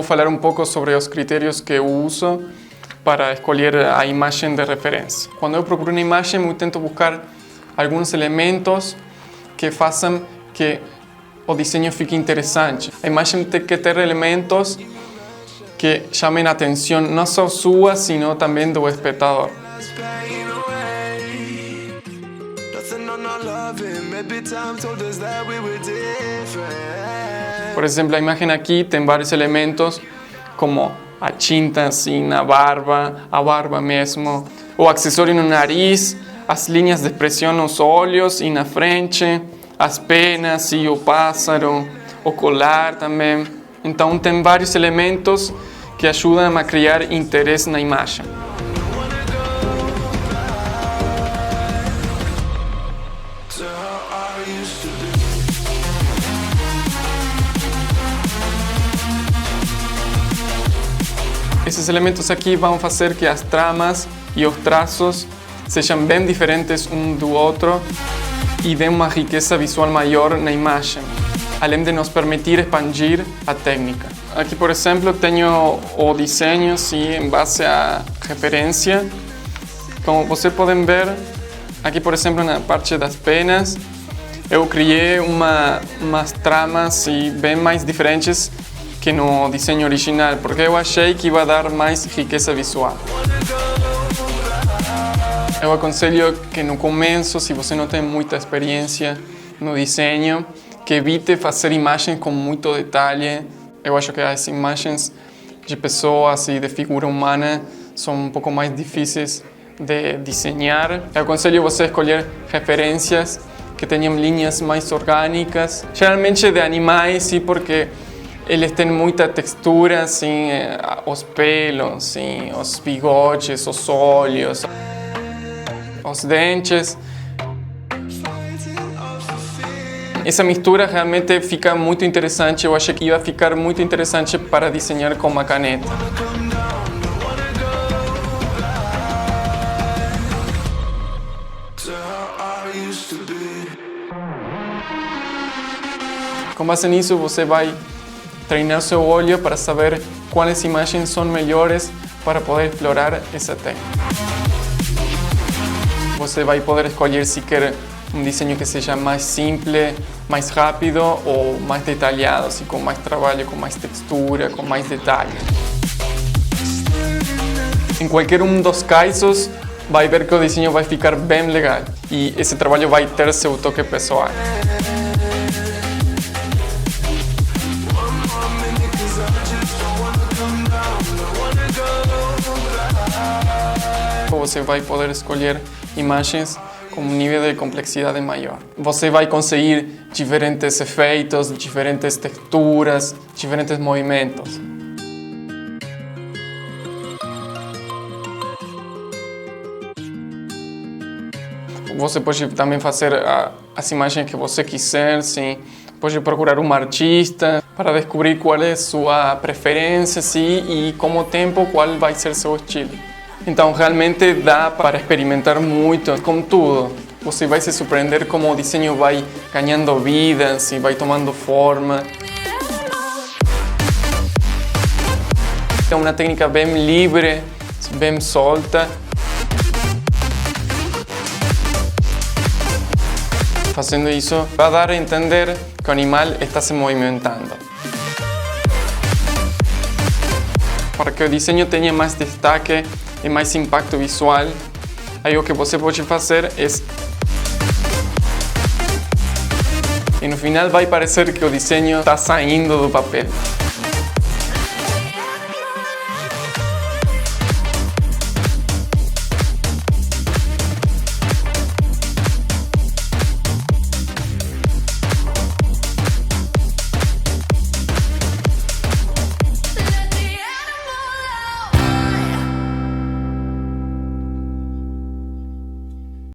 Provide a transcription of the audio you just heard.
falar um pouco sobre os critérios que eu uso para escolher a imagem de referência. Quando eu procuro uma imagem, eu tento buscar alguns elementos que façam que o desenho fique interessante. A imagem tem que ter elementos que chamem a atenção não só sua, sino também do espectador. Por exemplo, a imagem aqui tem vários elementos como a tinta assim na barba, a barba mesmo, o acessório no nariz, as linhas de expressão nos olhos e na frente, as penas e o pássaro, o colar também. Então tem vários elementos que ajudam a criar interesse na imagem. Esses elementos aqui vão fazer que as tramas e os traços sejam bem diferentes um do outro e dêem uma riqueza visual maior na imagem, além de nos permitir expandir a técnica. Aqui, por exemplo, tenho o desenho assim, em base à referência. Como vocês podem ver, aqui, por exemplo, na parte das penas, eu criei umas tramas assim, bem mais diferentes que no desenho original, porque eu achei que ia dar mais riqueza visual. Eu aconselho que no começo, se você não tem muita experiência no desenho, que evite fazer imagens com muito detalhe. Eu acho que as imagens de pessoas e de figura humana são um pouco mais difíceis de desenhar. Eu aconselho você a escolher referências que tenham linhas mais orgânicas, geralmente de animais, sim, porque eles têm muita textura, assim, os pelos, assim, os bigodes, os olhos, os dentes. Essa mistura realmente fica muito interessante. Eu achei que ia ficar muito interessante para desenhar com uma caneta. Com base nisso, você vai treinar seu olho para saber quais imagens são melhores para poder explorar essa técnica. Você vai poder escolher se quer um desenho que seja mais simples, mais rápido ou mais detalhado, assim, com mais trabalho, com mais textura, com mais detalhe. Em qualquer um dos casos, vai ver que o desenho vai ficar bem legal e esse trabalho vai ter seu toque pessoal. Você vai poder escolher imagens com um nível de complexidade maior. Você vai conseguir diferentes efeitos, diferentes texturas, diferentes movimentos. Você pode também fazer as imagens que você quiser, sim. Pode procurar um artista para descobrir qual é sua preferência, sim, e com o tempo qual vai ser seu estilo. Então realmente dá para experimentar muito com tudo. Você vai se surpreender como o desenho vai ganhando vida, assim, vai tomando forma. É uma técnica bem livre, bem solta. Fazendo isso, vai dar a entender que o animal está se movimentando. Para que o desenho tenha mais destaque e mais impacto visual, aí o que você pode fazer é... E no final vai parecer que o desenho está saindo do papel.